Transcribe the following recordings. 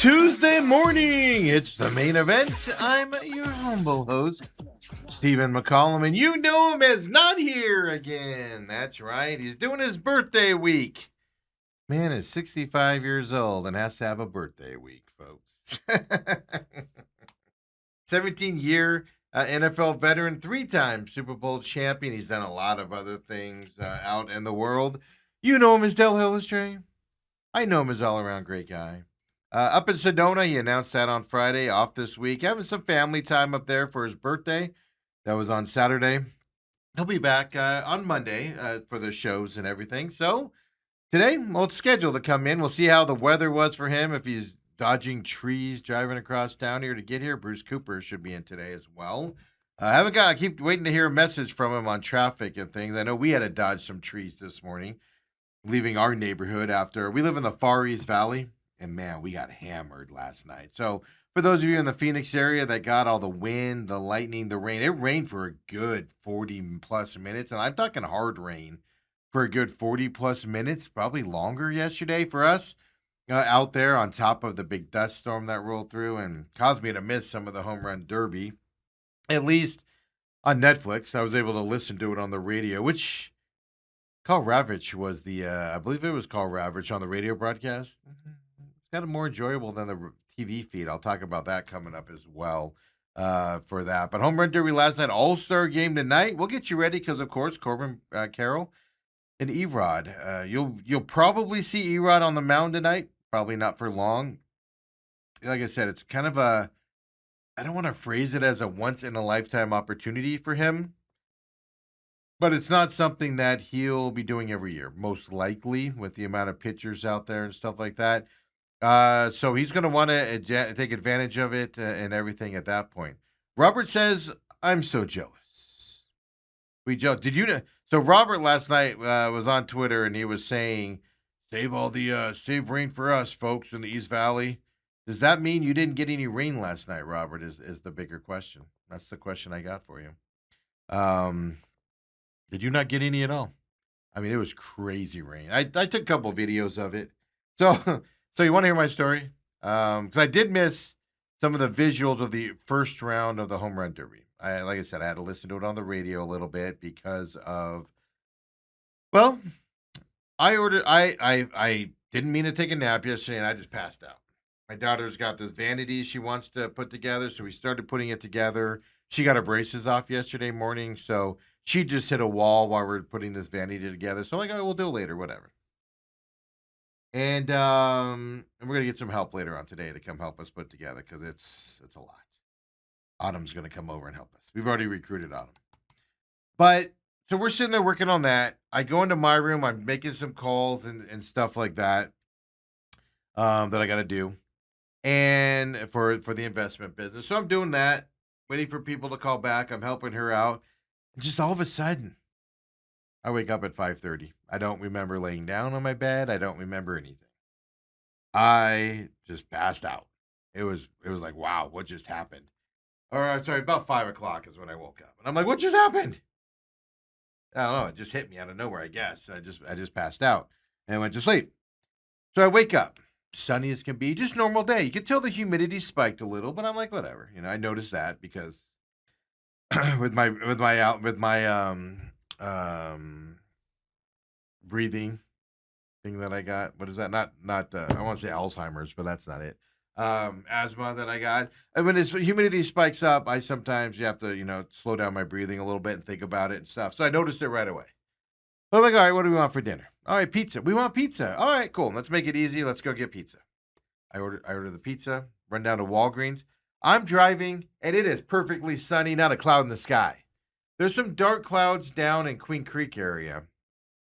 Tuesday morning. It's the main event. I'm your humble host, Stephen McCollum, and you know him as not here again. That's right. He's doing his birthday week. Man is 65 years old and has to have a birthday week, folks. 17-year NFL veteran, three-time Super Bowl champion. He's done a lot of other things out in the world. You know him as Del Hillistrey. I know him as all-around great guy. Up in Sedona, he announced that on Friday, off this week, having some family time up there for his birthday. That was on Saturday. He'll be back on Monday for the shows and everything. So today, well, it's scheduled to come in. We'll see how the weather was for him, if he's dodging trees, driving across town here to get here. Bruce Cooper should be in today as well. I keep waiting to hear a message from him on traffic and things. I know we had to dodge some trees this morning, leaving our neighborhood after we live in the Far East Valley. And man, we got hammered last night. So for those of you in the Phoenix area that got all the wind, the lightning, the rain, it rained for a good 40 plus minutes. And I'm talking hard rain for a good 40 plus minutes, probably longer yesterday for us out there on top of the big dust storm that rolled through and caused me to miss some of the home run derby, at least on Netflix. I was able to listen to it on the radio, which Carl Ravitch was I believe it was Carl Ravitch on the radio broadcast. Kind of more enjoyable than the TV feed. I'll talk about that coming up as well for that. But home run derby last night, All-Star game tonight. We'll get you ready because, of course, Corbin Carroll and Erod. You'll probably see Erod on the mound tonight. Probably not for long. Like I said, it's kind of I don't want to phrase it as a once-in-a-lifetime opportunity for him, but it's not something that he'll be doing every year, most likely, with the amount of pitchers out there and stuff like that. So he's going to want to take advantage of it and everything at that point. Robert says, I'm so jealous. Did you know? So Robert last night was on Twitter and he was saying, save rain for us, folks, in the East Valley. Does that mean you didn't get any rain last night, Robert, is the bigger question. That's the question I got for you. Did you not get any at all? I mean, it was crazy rain. I took a couple of videos of it. So you want to hear my story? Because I did miss some of the visuals of the first round of the home run derby. Like I said, I had to listen to it on the radio a little bit because of, well, I didn't mean to take a nap yesterday and I just passed out. My daughter's got this vanity she wants to put together, so we started putting it together. She got her braces off yesterday morning, so she just hit a wall while we are putting this vanity together. So I'm like, oh, we'll do it later, whatever. And we're gonna get some help later on today to come help us put together because it's a lot. Autumn's gonna come over and help us. We've already recruited Autumn, but so we're sitting there working on that. I go into my room. I'm making some calls and stuff like that that I got to do, and for the investment business. So I'm doing that, waiting for people to call back. I'm helping her out, and just all of a sudden, I wake up at 5:30. I don't remember laying down on my bed. I don't remember anything. I just passed out. It was like, wow, what just happened? Or I'm sorry, about 5 o'clock is when I woke up. And I'm like, what just happened? I don't know. It just hit me out of nowhere, I guess. I just passed out and went to sleep. So I wake up. Sunny as can be, just normal day. You could tell the humidity spiked a little, but I'm like, whatever. I noticed that because with my breathing thing that I got. What is that? Not I want to say Alzheimer's, but that's not it. Asthma that I got. And when humidity spikes up, I sometimes you have to, slow down my breathing a little bit and think about it and stuff. So I noticed it right away. But I'm like, all right, what do we want for dinner? All right, pizza. We want pizza. All right, cool. Let's make it easy. Let's go get pizza. I order the pizza, run down to Walgreens. I'm driving, and it is perfectly sunny, not a cloud in the sky. There's some dark clouds down in Queen Creek area,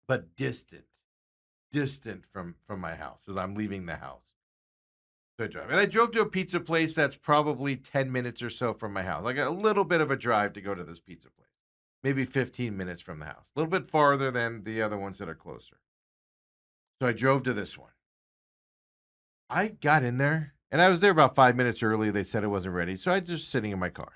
but distant from my house as I'm leaving the house. So I drive. And I drove to a pizza place that's probably 10 minutes or so from my house. Like a little bit of a drive to go to this pizza place. Maybe 15 minutes from the house. A little bit farther than the other ones that are closer. So I drove to this one. I got in there, and I was there about 5 minutes early. They said it wasn't ready. So I was just sitting in my car.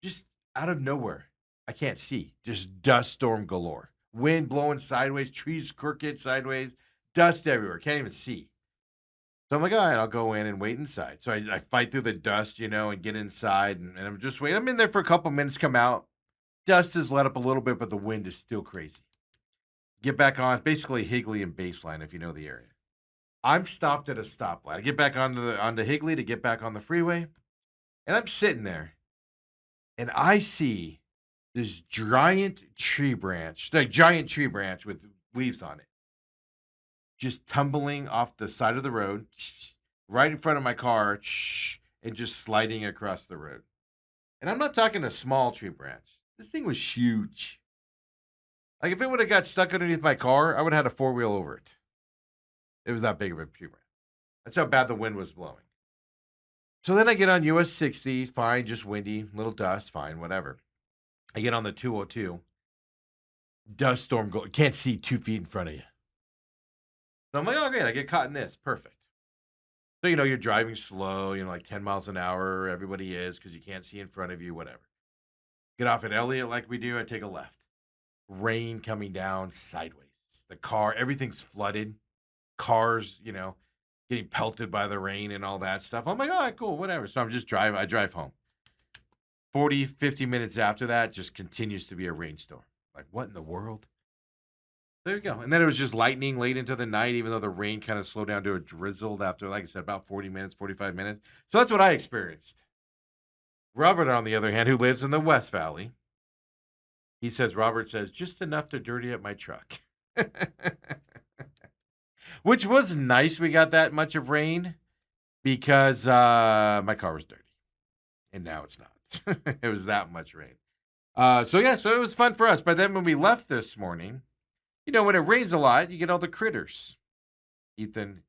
Just out of nowhere. I can't see. Just dust storm galore. Wind blowing sideways, trees crooked sideways, dust everywhere. Can't even see. So I'm like, all right, I'll go in and wait inside. So I fight through the dust, and get inside, and I'm just waiting. I'm in there for a couple minutes, come out. Dust has let up a little bit, but the wind is still crazy. Get back on, basically Higley and Baseline, if you know the area. I'm stopped at a stoplight. I get back onto Higley to get back on the freeway, and I'm sitting there, and I see this giant tree branch with leaves on it, just tumbling off the side of the road, right in front of my car, and just sliding across the road. And I'm not talking a small tree branch. This thing was huge. Like if it would have got stuck underneath my car, I would have had a four wheel over it. It was that big of a tree branch. That's how bad the wind was blowing. So then I get on US 60, fine, just windy, little dust, fine, whatever. I get on the 202, dust storm, can't see 2 feet in front of you. So I'm like, oh, great, I get caught in this. Perfect. So, you're driving slow, like 10 miles an hour. Everybody is because you can't see in front of you, whatever. Get off at Elliott like we do. I take a left. Rain coming down sideways. The car, everything's flooded. Cars, getting pelted by the rain and all that stuff. I'm like, all right, cool, whatever. So I drive home. 40, 50 minutes after that, just continues to be a rainstorm. Like, what in the world? There you go. And then it was just lightning late into the night, even though the rain kind of slowed down to a drizzled after, like I said, about 40 minutes, 45 minutes. So that's what I experienced. Robert, on the other hand, who lives in the West Valley, Robert says, just enough to dirty up my truck. Which was nice. We got that much of rain because my car was dirty. And now it's not. It was that much rain. So it was fun for us. But then when we left this morning, when it rains a lot, you get all the critters. Ethan,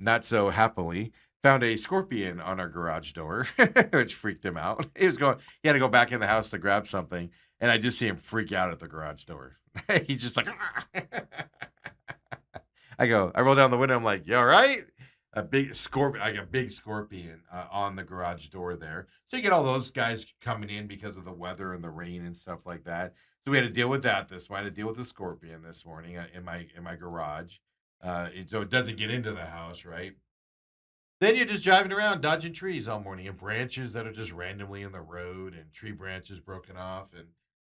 not so happily, found a scorpion on our garage door, which freaked him out. He had to go back in the house to grab something, and I just see him freak out at the garage door. He's just like, I roll down the window. I'm like, you all right? A big scorpion on the garage door there. So you get all those guys coming in because of the weather and the rain and stuff like that. So we had to deal with that this morning. I had to deal with the scorpion this morning in my garage. So it doesn't get into the house, right? Then you're just driving around dodging trees all morning and branches that are just randomly in the road and tree branches broken off. And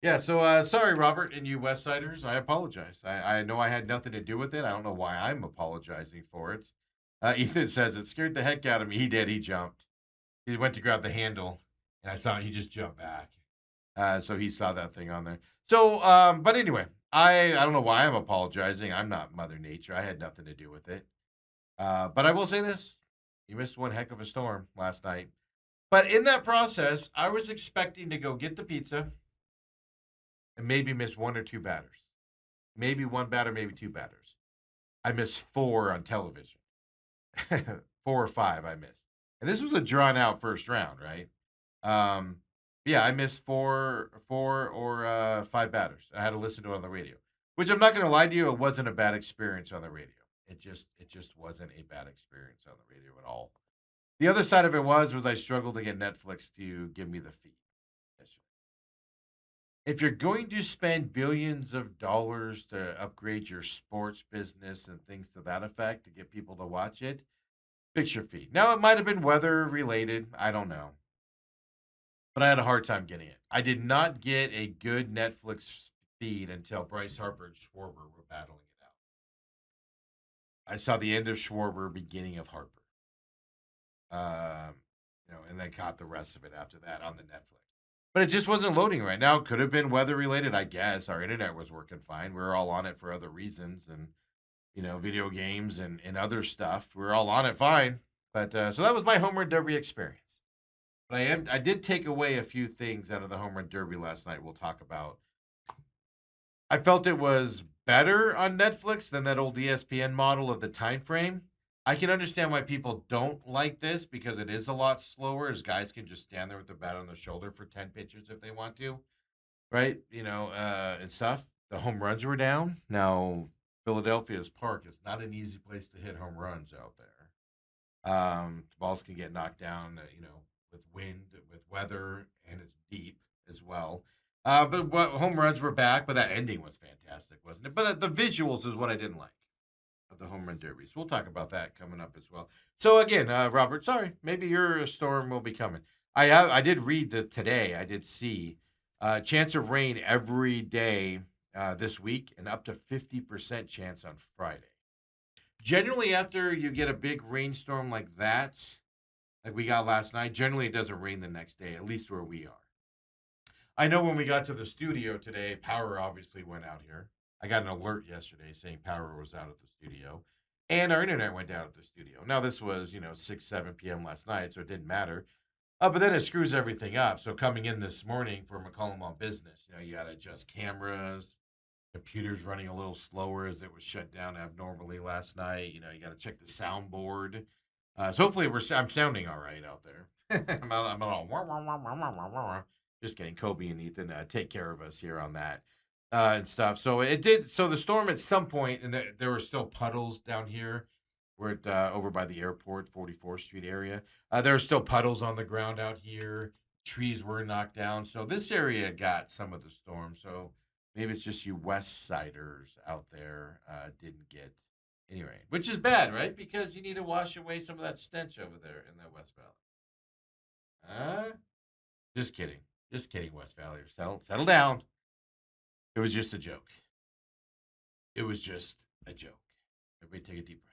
yeah, so sorry, Robert and you West Siders. I apologize. I know I had nothing to do with it. I don't know why I'm apologizing for it. Ethan says it scared the heck out of me. He did. He jumped. He went to grab the handle, and I saw he just jumped back. So he saw that thing on there. So, but anyway, I don't know why I'm apologizing. I'm not Mother Nature. I had nothing to do with it. But I will say this: you missed one heck of a storm last night. But in that process, I was expecting to go get the pizza and maybe miss one or two batters, maybe one batter, maybe two batters. I missed four on television. 4 or 5 I missed. And this was a drawn out first round, right? Um, yeah, I missed four or 5 batters. I had to listen to it on the radio, which I'm not going to lie to you, it wasn't a bad experience on the radio. It just wasn't a bad experience on the radio at all. The other side of it was I struggled to get Netflix to give me the feed. If you're going to spend billions of dollars to upgrade your sports business and things to that effect to get people to watch it, fix your feed. Now, it might have been weather related. I don't know. But I had a hard time getting it. I did not get a good Netflix feed until Bryce Harper and Schwarber were battling it out. I saw the end of Schwarber, beginning of Harper. And then caught the rest of it after that on the Netflix. But it just wasn't loading right now. Could have been weather related, I guess. Our internet was working fine. We were all on it for other reasons and, video games and other stuff. We were all on it fine. But so that was my home run derby experience. But I did take away a few things out of the home run derby last night. We'll talk about. I felt it was better on Netflix than that old ESPN model of the time frame. I can understand why people don't like this because it is a lot slower as guys can just stand there with the bat on their shoulder for 10 pitches if they want to, right? And stuff. The home runs were down. Now, Philadelphia's park is not an easy place to hit home runs out there. The balls can get knocked down, with wind, with weather, and it's deep as well. But home runs were back, but that ending was fantastic, wasn't it? But the visuals is what I didn't like. of the home run derby. So we'll talk about that coming up as well. So again, Robert, sorry, maybe your storm will be coming. I did read that today. I did see chance of rain every day this week, and up to 50% chance on Friday. Generally, after you get a big rainstorm like that, like we got last night, generally it doesn't rain the next day, at least where we are. I know when we got to the studio today, power obviously went out here. I got an alert yesterday saying power was out at the studio, and our internet went down at the studio. Now this was 6 7 p.m. last night, so it didn't matter. But then it screws everything up. So coming in this morning for McCollum on Business, you got to adjust cameras. Computers running a little slower as it was shut down abnormally last night. You got to check the soundboard. So hopefully I'm sounding all right out there. I'm all just kidding. Kobe and Ethan take care of us here on that and stuff. So it did. So the storm at some point, and there were still puddles down here. We're at, over by the airport, 44th Street area. There are still puddles on the ground out here. Trees were knocked down. So this area got some of the storm. So maybe it's just you West Siders out there didn't get any rain, which is bad, right? Because you need to wash away some of that stench over there in that West Valley. Just kidding. Just kidding, West Valley. Settle down. It was just a joke. It was just a joke. Everybody take a deep breath.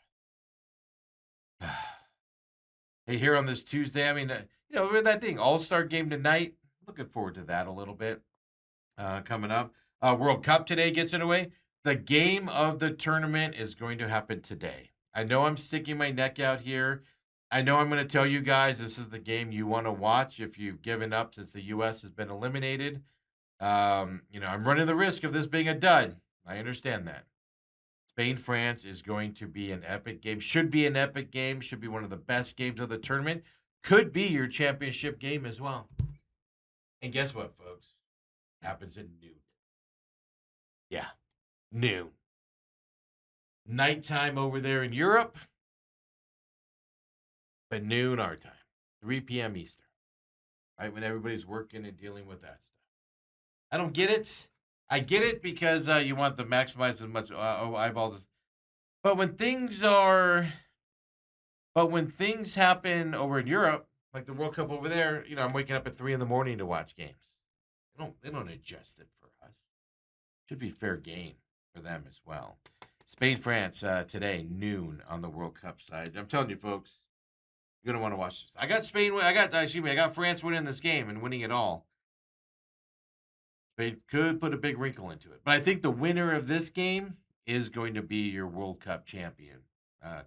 Hey, here on this Tuesday, I mean, we're that thing, All-Star game tonight. Looking forward to that a little bit coming up. World Cup today gets underway. The game of the tournament is going to happen today. I know I'm sticking my neck out here. I know I'm going to tell you guys this is the game you want to watch if you've given up since the U.S. has been eliminated. I'm running the risk of this being a dud. I understand that. Spain-France is going to be an epic game. Should be an epic game. Should be one of the best games of the tournament. Could be your championship game as well. And guess what, folks? It happens at noon. Yeah, noon. Nighttime over there in Europe, but noon our time. 3 p.m. Eastern. Right, when everybody's working and dealing with that stuff. I don't get it. I get it because you want to maximize as much eyeballs. But when things happen over in Europe, like the World Cup over there, I'm waking up at 3 a.m. to watch games. They don't adjust it for us. Should be fair game for them as well. Spain, France today, noon on the World Cup side. I'm telling you, folks, you're gonna want to watch this. I got France winning this game and winning it all. Spain could put a big wrinkle into it, but I think the winner of this game is going to be your World Cup champion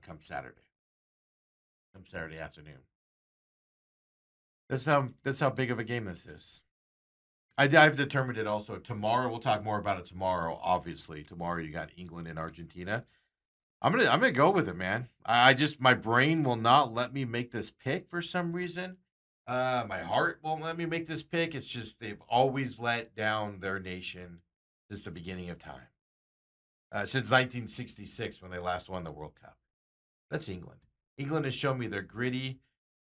come Saturday afternoon. That's how big of a game this is. I've determined it also. Tomorrow, we'll talk more about it tomorrow. Obviously, tomorrow you got England and Argentina. I'm gonna go with it, man. My brain will not let me make this pick for some reason. My heart won't let me make this pick. It's just they've always let down their nation since the beginning of time. Since 1966 when they last won the World Cup. That's England. England has shown me they're gritty.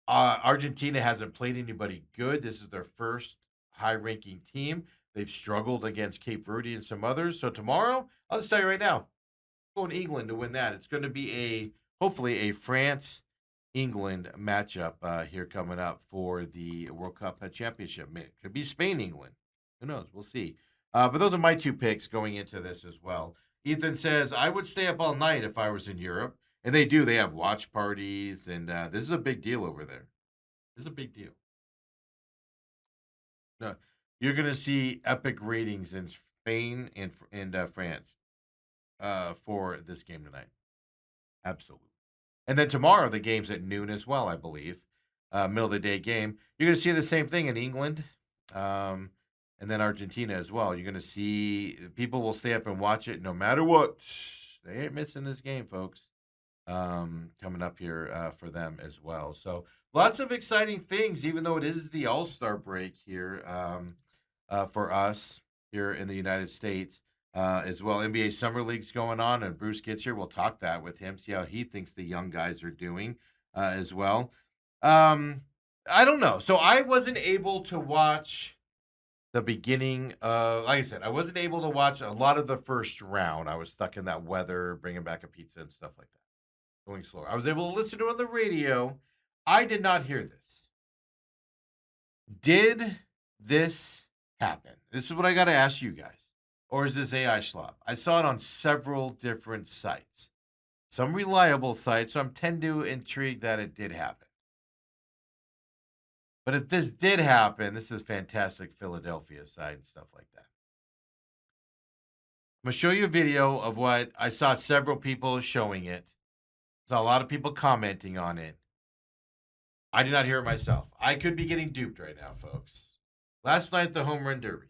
Argentina hasn't played anybody good. This is their first high-ranking team. They've struggled against Cape Verde and some others. So tomorrow, I'll just tell you right now, I'm going England to win that. It's going to be hopefully a France-England matchup here coming up for the World Cup championship. It could be Spain-England. Who knows? We'll see. But those are my two picks going into this as well. Ethan says, I would stay up all night if I was in Europe. And they do. They have watch parties, and this is a big deal over there. This is a big deal. No, you're going to see epic ratings in Spain and France for this game tonight. Absolutely. And then tomorrow, the game's at noon as well, I believe. Middle of the day game. You're going to see the same thing in England and then Argentina as well. You're going to see people will stay up and watch it no matter what. They ain't missing this game, folks. Coming up here for them as well. So lots of exciting things, even though it is the All-Star break here for us here in the United States as well. NBA Summer League's going on, and Bruce gets here. We'll talk that with him, see how he thinks the young guys are doing as well. I don't know. So I wasn't able to watch the beginning of, like I said, I wasn't able to watch a lot of the first round. I was stuck in that weather, bringing back a pizza and stuff like that, going slower. I was able to listen to it on the radio. I did not hear this. Did this happen? This is what I got to ask you guys. Or is this AI schlop? I saw it on several different sites, some reliable sites, so I'm tend to intrigued that it did happen. But if this did happen, this is fantastic Philadelphia side and stuff like that. I'm gonna show you a video of what I saw several people showing it. Saw a lot of people commenting on it. I did not hear it myself. I could be getting duped right now, folks. Last night at the home run derby,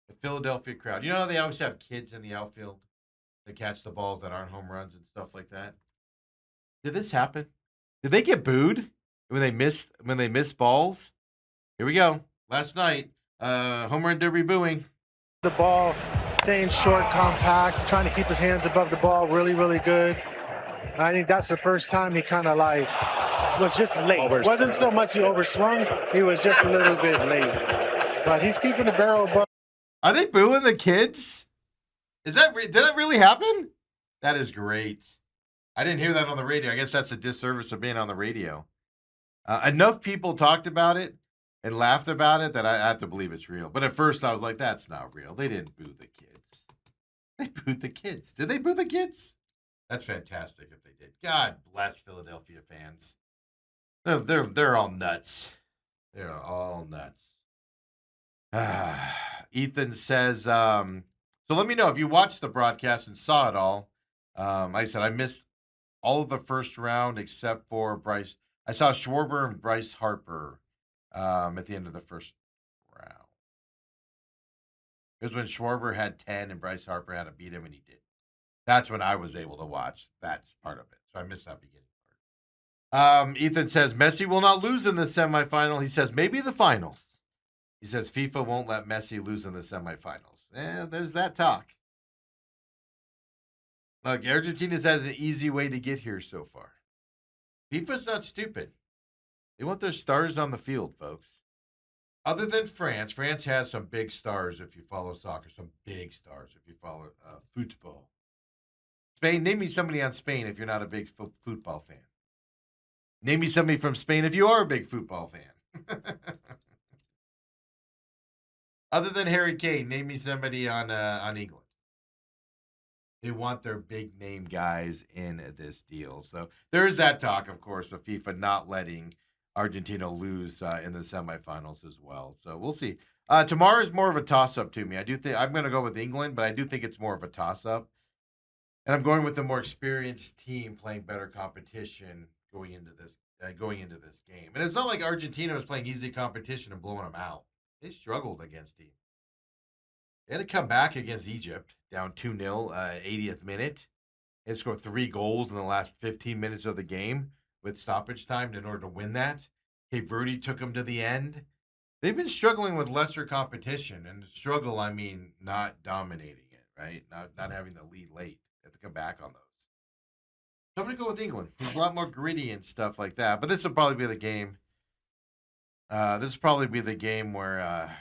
the Philadelphia crowd. You know how they always have kids in the outfield that catch the balls that aren't home runs and stuff like that? Did this happen? Did they get booed when they missed balls? Here we go. Last night, home run derby booing. The ball, staying short, compact, trying to keep his hands above the ball, really, really good. And I think that's the first time he kind of like was just late. It wasn't so much he overswung, he was just a little bit late. But he's keeping the barrel above. Are they booing the kids? Did that really happen? That is great. I didn't hear that on the radio. I guess that's a disservice of being on the radio. Enough people talked about it and laughed about it that I have to believe it's real. But at first I was like, that's not real. They didn't boo the kids. They booed the kids. Did they boo the kids? That's fantastic if they did. God bless Philadelphia fans. They're all nuts. They're all nuts. Ethan says, so let me know if you watched the broadcast and saw it all. Like I said, I missed all of the first round except for Bryce. I saw Schwarber and Bryce Harper at the end of the first round. It was when Schwarber had 10 and Bryce Harper had to beat him, and he did. That's when I was able to watch. That's part of it. So I missed that beginning part. Ethan says, Messi will not lose in the semifinal. He says, maybe the finals. He says, FIFA won't let Messi lose in the semifinals. There's that talk. Look, Argentina's has an easy way to get here so far. FIFA's not stupid. They want their stars on the field, folks. Other than France, France has some big stars if you follow soccer, some big stars if you follow football. Spain, name me somebody on Spain if you're not a big football fan. Name me somebody from Spain if you are a big football fan. Other than Harry Kane, name me somebody on England. They want their big name guys in this deal. So there is that talk, of course, of FIFA not letting Argentina lose in the semifinals as well. So we'll see. Tomorrow is more of a toss-up to me. I do think I'm going to go with England, but I do think it's more of a toss-up. And I'm going with the more experienced team playing better competition going into this game. And it's not like Argentina was playing easy competition and blowing them out. They struggled against teams. They had to come back against Egypt, down 2-0, 80th minute. They had to score 3 goals in the last 15 minutes of the game with stoppage time in order to win that. Cape Verde took them to the end. They've been struggling with lesser competition, and struggle, I mean, not dominating it, right? Not having the lead late. They have to come back on those. So I'm going to go with England. It's a lot more gritty and stuff like that. But this will probably be the game. This will probably be the game where,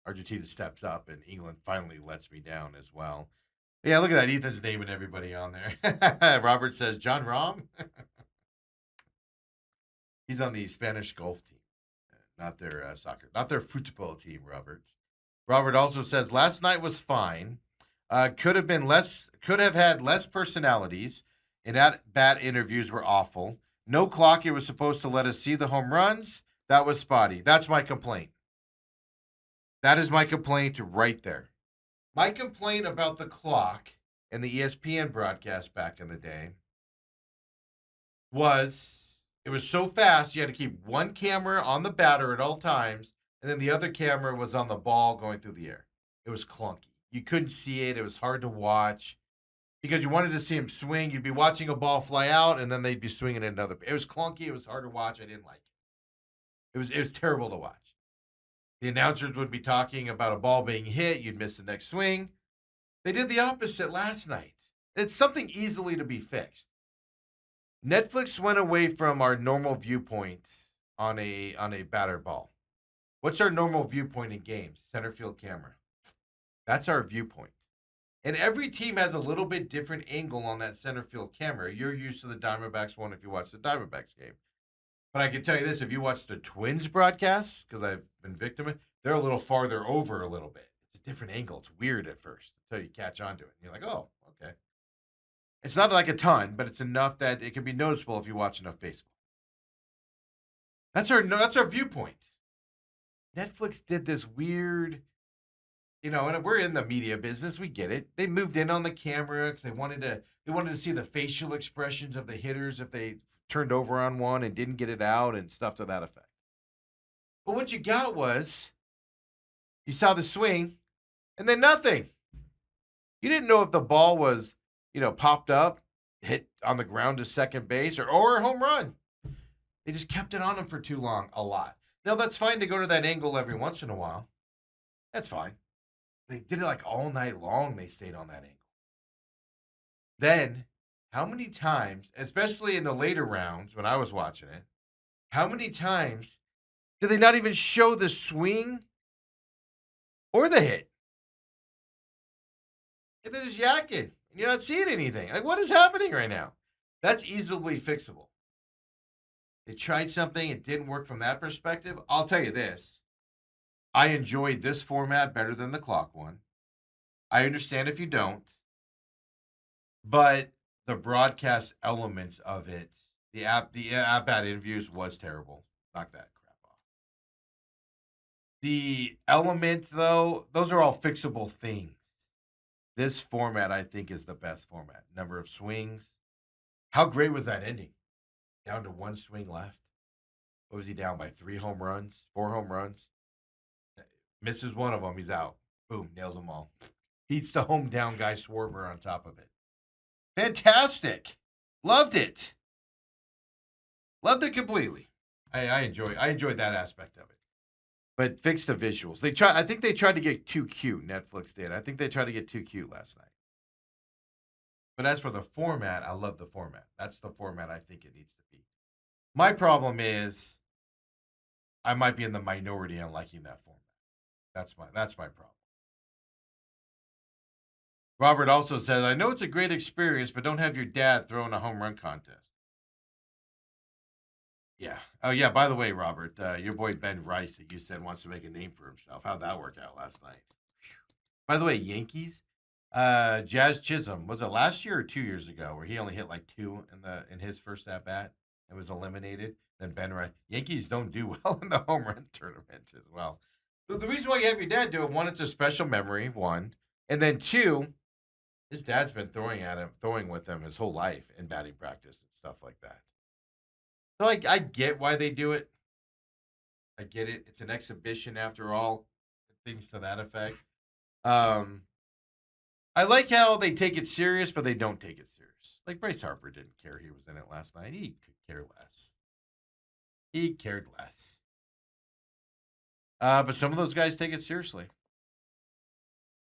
Argentina steps up and England finally lets me down as well. Yeah, look at that. Ethan's naming everybody on there. Robert says, John Rahm? He's on the Spanish golf team, not their soccer, not their football team, Robert. Robert also says, last night was fine. Could have had less personalities, and at-bat interviews were awful. No clock. It was supposed to let us see the home runs. That was spotty. That's my complaint. That is my complaint right there. My complaint about the clock and the ESPN broadcast back in the day was it was so fast you had to keep one camera on the batter at all times, and then the other camera was on the ball going through the air. It was clunky. You couldn't see it. It was hard to watch because you wanted to see him swing. You'd be watching a ball fly out, and then they'd be swinging another. It was clunky. It was hard to watch. I didn't like it. It was terrible to watch. The announcers would be talking about a ball being hit. You'd miss the next swing. They did the opposite last night. It's something easily to be fixed. Netflix went away from our normal viewpoint on a batter ball. What's our normal viewpoint in games? Center field camera. That's our viewpoint. And every team has a little bit different angle on that center field camera. You're used to the Diamondbacks one if you watch the Diamondbacks game. But I can tell you this, if you watch the Twins broadcasts, because I've been victim of, they're a little farther over a little bit. It's a different angle. It's weird at first until you catch on to it. And you're like, oh, okay. It's not like a ton, but it's enough that it can be noticeable if you watch enough baseball. That's our viewpoint. Netflix did this weird, and we're in the media business. We get it. They moved in on the camera because they wanted to see the facial expressions of the hitters if they turned over on one and didn't get it out and stuff to that effect. But what you got was you saw the swing and then nothing. You didn't know if the ball was, popped up, hit on the ground to second base, or a home run. They just kept it on him for too long, a lot. Now, that's fine to go to that angle every once in a while. That's fine. They did it like all night long. They stayed on that angle. Then, how many times, especially in the later rounds when I was watching it, how many times did they not even show the swing or the hit? And they're just yakking. And you're not seeing anything. Like, what is happening right now? That's easily fixable. They tried something, it didn't work from that perspective. I'll tell you this. I enjoyed this format better than the clock one. I understand if you don't. But the broadcast elements of it, the at-bat interviews was terrible. Knock that crap off. The element, though, those are all fixable things. This format, I think, is the best format. Number of swings. How great was that ending? Down to one swing left. What was he down by? 4 home runs. Misses one of them, he's out. Boom, nails them all. Beats the home down guy Schwarber on top of it. Fantastic. Loved it. Loved it completely. I enjoyed that aspect of it. But fix the visuals. I think they tried to get too cute, Netflix did. I think they tried to get too cute last night. But as for the format, I love the format. That's the format I think it needs to be. My problem is I might be in the minority on liking that format. That's my problem. Robert also says, I know it's a great experience, but don't have your dad throw in a home run contest. Yeah. Oh, yeah. By the way, Robert, your boy Ben Rice that you said wants to make a name for himself. How'd that work out last night? By the way, Yankees, Jazz Chisholm, was it last year or 2 years ago where he only hit like 2 in his first at bat and was eliminated? Then Ben Rice. Yankees don't do well in the home run tournament as well. So the reason why you have your dad do it, one, it's a special memory, one. And then two, his dad's been throwing with him his whole life in batting practice and stuff like that. So I get why they do it. I get it. It's an exhibition after all, things to that effect. I like how they take it serious, but they don't take it serious. Like Bryce Harper didn't care he was in it last night. He could care less. He cared less. But some of those guys take it seriously.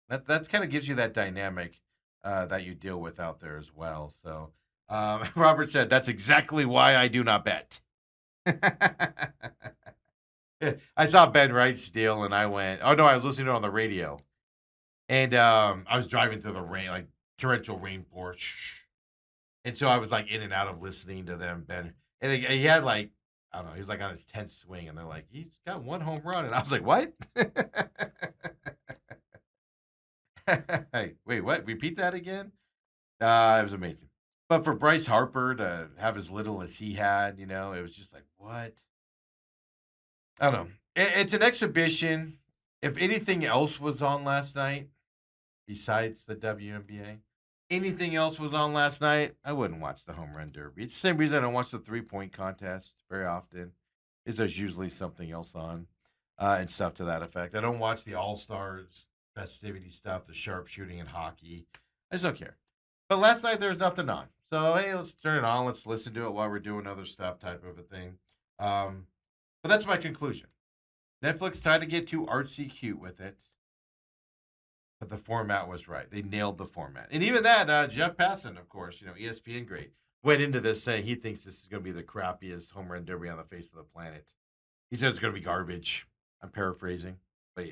That kind of gives you that dynamic that you deal with out there as well. So Robert said, that's exactly why I do not bet. I saw Ben Wright's deal and I went, oh no, I was listening to it on the radio. And I was driving through the rain, like torrential rainforest. And so I was like in and out of listening to them, Ben. And he had like, I don't know, he was like on his 10th swing. And they're like, he's got 1 home run. And I was like, what? Hey, wait, what? Repeat that again? It was amazing. But for Bryce Harper to have as little as he had, it was just like, what? I don't know. It's an exhibition. If anything else was on last night, besides the WNBA, anything else was on last night, I wouldn't watch the home run derby. It's the same reason I don't watch the 3-point contest very often. Is there's usually something else on and stuff to that effect. I don't watch the All-Stars festivity stuff, the sharpshooting and hockey. I just don't care. But last night there was nothing on. So, hey, let's turn it on. Let's listen to it while we're doing other stuff type of a thing. But that's my conclusion. Netflix tried to get too artsy cute with it. But the format was right. They nailed the format. And even that, Jeff Passan, of course, ESPN great, went into this saying he thinks this is going to be the crappiest home run derby on the face of the planet. He said it's going to be garbage. I'm paraphrasing, but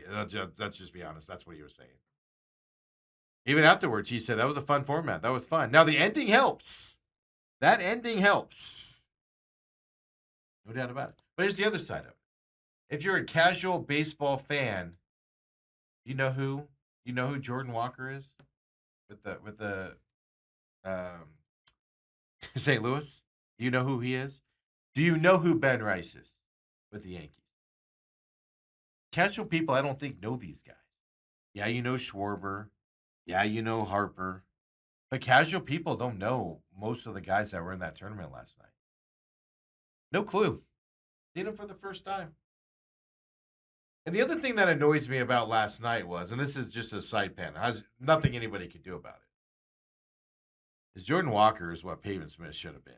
let's just be honest. That's what he was saying. Even afterwards, he said that was a fun format. That was fun. Now the ending helps. That ending helps. No doubt about it. But here's the other side of it. If you're a casual baseball fan, you know who Jordan Walker is with the St. Louis. You know who he is. Do you know who Ben Rice is with the Yankees? Casual people, I don't think know these guys. Yeah, you know Schwarber. Yeah, you know Harper. But casual people don't know most of the guys that were in that tournament last night. No clue. Seen them for the first time. And the other thing that annoys me about last night was, and this is just a side pan, has nothing anybody could do about it, is Jordan Walker is what Pavin Smith should have been.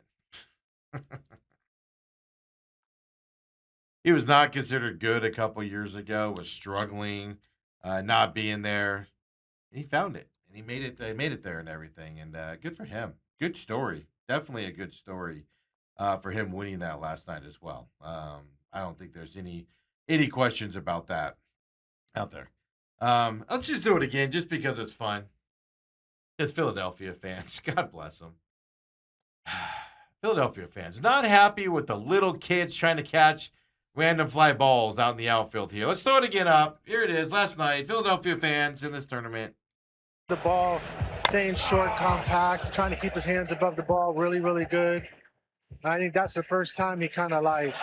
He was not considered good a couple years ago, was struggling, not being there. And he found it, and he made it. Made it there and everything, and good for him. Good story, definitely a good story for him winning that last night as well. I don't think there's any questions about that out there. Let's just do it again, just because it's fun. As Philadelphia fans, God bless them. Philadelphia fans not happy with the little kids trying to catch random fly balls out in the outfield here. Let's throw it again up. Here it is. Last night, Philadelphia fans in this tournament. The ball, staying short, compact, trying to keep his hands above the ball, really, really good. I think that's the first time he kind of like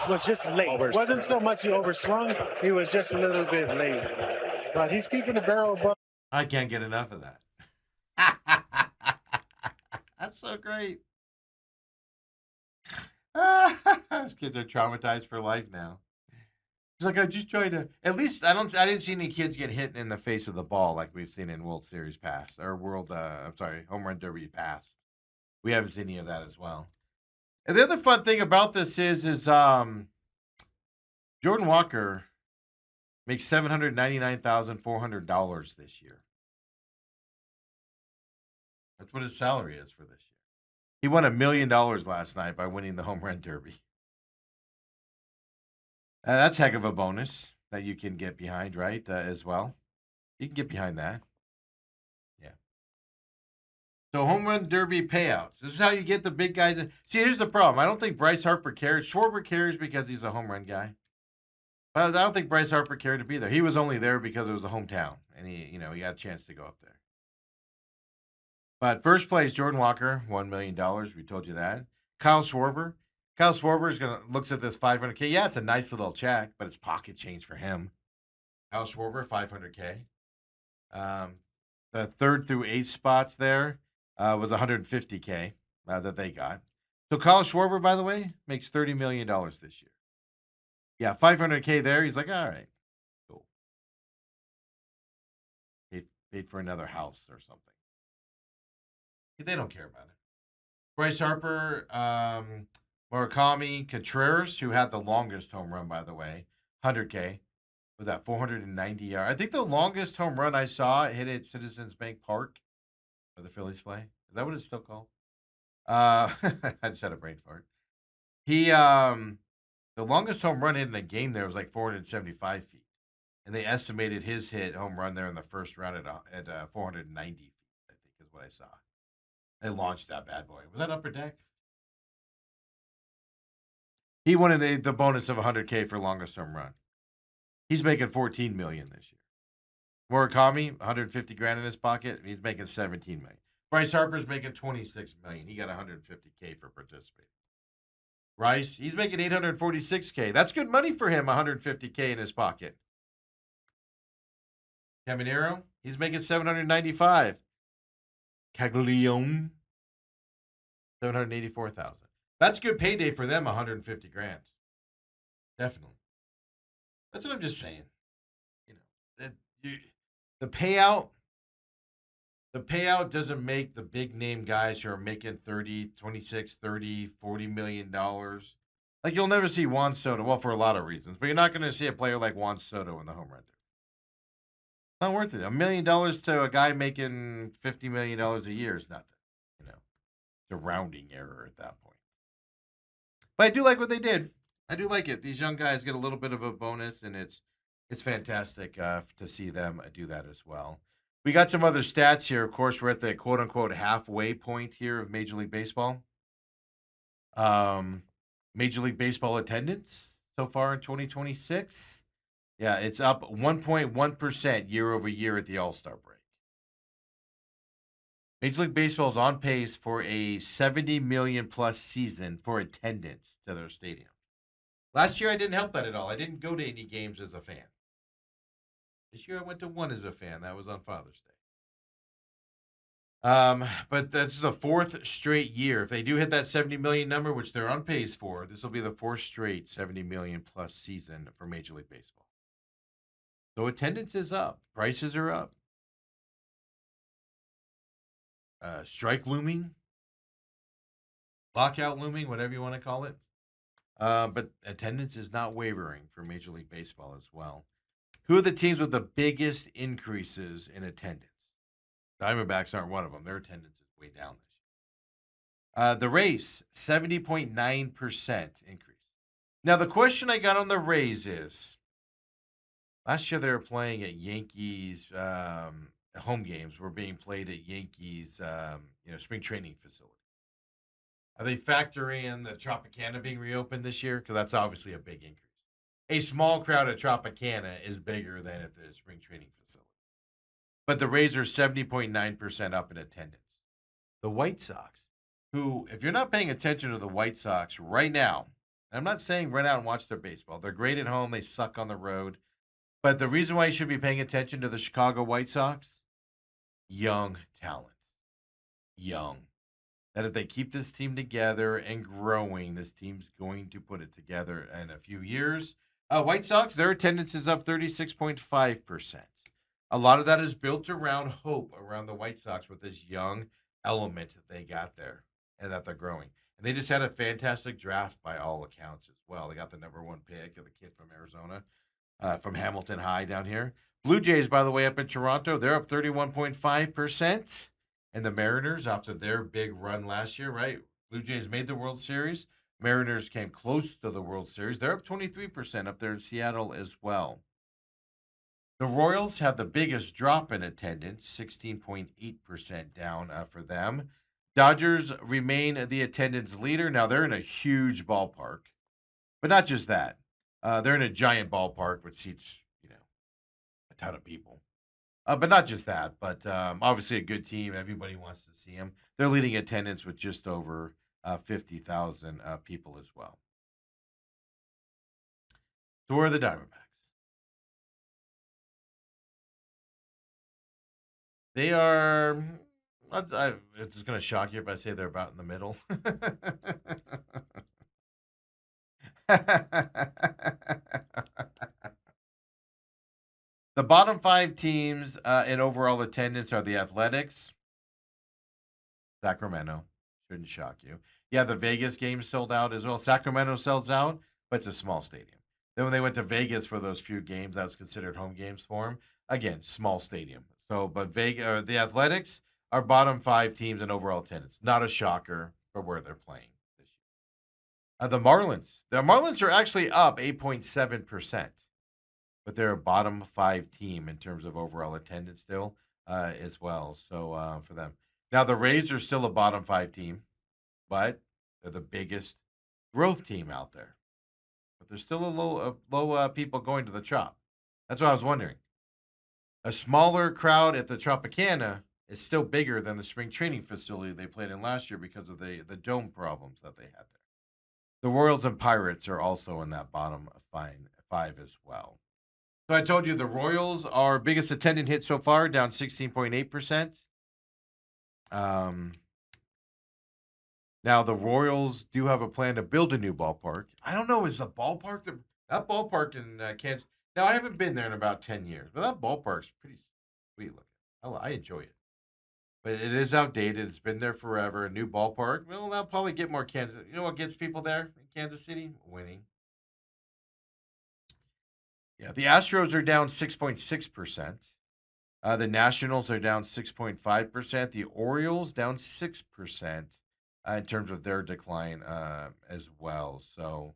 was just late. Wasn't so much he overswung, he was just a little bit late. But he's keeping the barrel above. I can't get enough of that. That's so great. These kids are traumatized for life now. It's like I'm just trying to. At least I didn't see any kids get hit in the face with the ball like we've seen in World Series past or Home Run Derby past. We haven't seen any of that as well. And the other fun thing about this is Jordan Walker makes $799,400 this year. That's what his salary is for this year. He won $1 million last night by winning the Home Run Derby. That's heck of a bonus that you can get behind, right? As well, you can get behind that. Yeah. So Home Run Derby payouts. This is how you get the big guys. See, here's the problem. I don't think Bryce Harper cares. Schwarber cares because he's a home run guy. But I don't think Bryce Harper cared to be there. He was only there because it was the hometown, and he got a chance to go up there. But first place, Jordan Walker, $1 million. We told you that. Kyle Schwarber. Kyle Schwarber is looks at this $500K. Yeah, it's a nice little check, but it's pocket change for him. Kyle Schwarber, $500K. The 3rd through 8th spots there was $150K that they got. So Kyle Schwarber, by the way, makes $30 million this year. Yeah, $500K there. He's like, all right, cool. Paid for another house or something. They don't care about it. Bryce Harper, Murakami Contreras, who had the longest home run, by the way, $100K. Was that 490 yards? I think the longest home run I saw hit at Citizens Bank Park, where the Phillies play. Is that what it's still called? I just had a brain fart. He, the longest home run hit in a game there was like 475 feet, and they estimated his home run there in the first round at 490 feet. I think is what I saw. They launched that bad boy. Was that Upper Deck? He wanted the bonus of $100K for longest home run. He's making $14 million this year. Murakami, $150,000 in his pocket. He's making $17 million. Bryce Harper's making $26 million. He got $150K for participating. Rice, he's making $846K. That's good money for him. $150K in his pocket. Caminero, he's making $795,000. Caglione, $784,000. That's good payday for them, $150,000. Definitely. That's what I'm just saying. The payout doesn't make the big name guys who are making 30, 26, 30, $40 million. Like you'll never see Juan Soto, well, for a lot of reasons, but you're not going to see a player like Juan Soto in the home run. Not worth it. $1 million to a guy making $50 million a year is nothing. It's a rounding error at that point. But I do like what they did. I do like it. These young guys get a little bit of a bonus, and it's fantastic to see them do that as well. We got some other stats here. Of course, we're at the quote unquote halfway point here of Major League Baseball. Um, Major League Baseball attendance so far in 2026. Yeah, it's up 1.1% year over year at the All Star break. Major League Baseball is on pace for a 70 million plus season for attendance to their stadium. Last year, I didn't help that at all. I didn't go to any games as a fan. This year, I went to one as a fan. That was on Father's Day. But that's the fourth straight year. If they do hit that 70 million number, which they're on pace for, this will be the fourth straight 70 million plus season for Major League Baseball. So attendance is up, prices are up. Strike looming, lockout looming, whatever you want to call it. But attendance is not wavering for Major League Baseball as well. Who are the teams with the biggest increases in attendance? Diamondbacks aren't one of them. Their attendance is way down this year. The Rays, 70.9% increase. Now, the question I got on the Rays is, last year they were playing at Yankees, home games were being played at Yankees, spring training facility. Are they factoring in the Tropicana being reopened this year? Because that's obviously a big increase. A small crowd at Tropicana is bigger than at the spring training facility. But the Rays are 70.9% up in attendance. The White Sox, who, if you're not paying attention to the White Sox right now, I'm not saying run out and watch their baseball. They're great at home. They suck on the road. But the reason why you should be paying attention to the Chicago White Sox, young talent. Young. That if they keep this team together and growing, this team's going to put it together in a few years. White Sox, their attendance is up 36.5%. A lot of that is built around hope around the White Sox with this young element that they got there and that they're growing. And they just had a fantastic draft by all accounts as well. They got the number one pick of the kid from Arizona, from Hamilton High down here. Blue Jays, by the way, up in Toronto, they're up 31.5%. And the Mariners, after their big run last year, right? Blue Jays made the World Series. Mariners came close to the World Series. They're up 23% up there in Seattle as well. The Royals have the biggest drop in attendance, 16.8% down for them. Dodgers remain the attendance leader. Now, they're in a huge ballpark, but not just that. They're in a giant ballpark which seats, a ton of people. But not just that, but obviously a good team. Everybody wants to see them. They're leading attendance with just over 50,000 people as well. So where are the Diamondbacks? They are. It's going to shock you if I say they're about in the middle. The bottom five teams in overall attendance are the Athletics, Sacramento. Shouldn't shock you. Yeah, the Vegas game sold out as well. Sacramento sells out, but it's a small stadium. Then when they went to Vegas for those few games, that was considered home games for them. Again, small stadium. So, but the Athletics are bottom five teams in overall attendance. Not a shocker for where they're playing this year. The Marlins. The Marlins are actually up 8.7%, but they're a bottom five team in terms of overall attendance still as well. So for them. Now, the Rays are still a bottom five team, but they're the biggest growth team out there. But there's still a low people going to the Trop. That's what I was wondering. A smaller crowd at the Tropicana is still bigger than the spring training facility they played in last year because of the dome problems that they had there. The Royals and Pirates are also in that bottom five as well. So I told you the Royals are biggest attendant hit so far, down 16.8%. Now the Royals do have a plan to build a new ballpark. I don't know, is the ballpark that ballpark in Kansas? Now I haven't been there in about 10 years, but that ballpark's pretty sweet looking. I enjoy it, but it is outdated. It's been there forever. A new ballpark, well, they'll probably get more Kansas. You know what gets people there in Kansas City? Winning. Yeah, the Astros are down 6.6%. The Nationals are down 6.5%. The Orioles down 6% in terms of their decline as well. So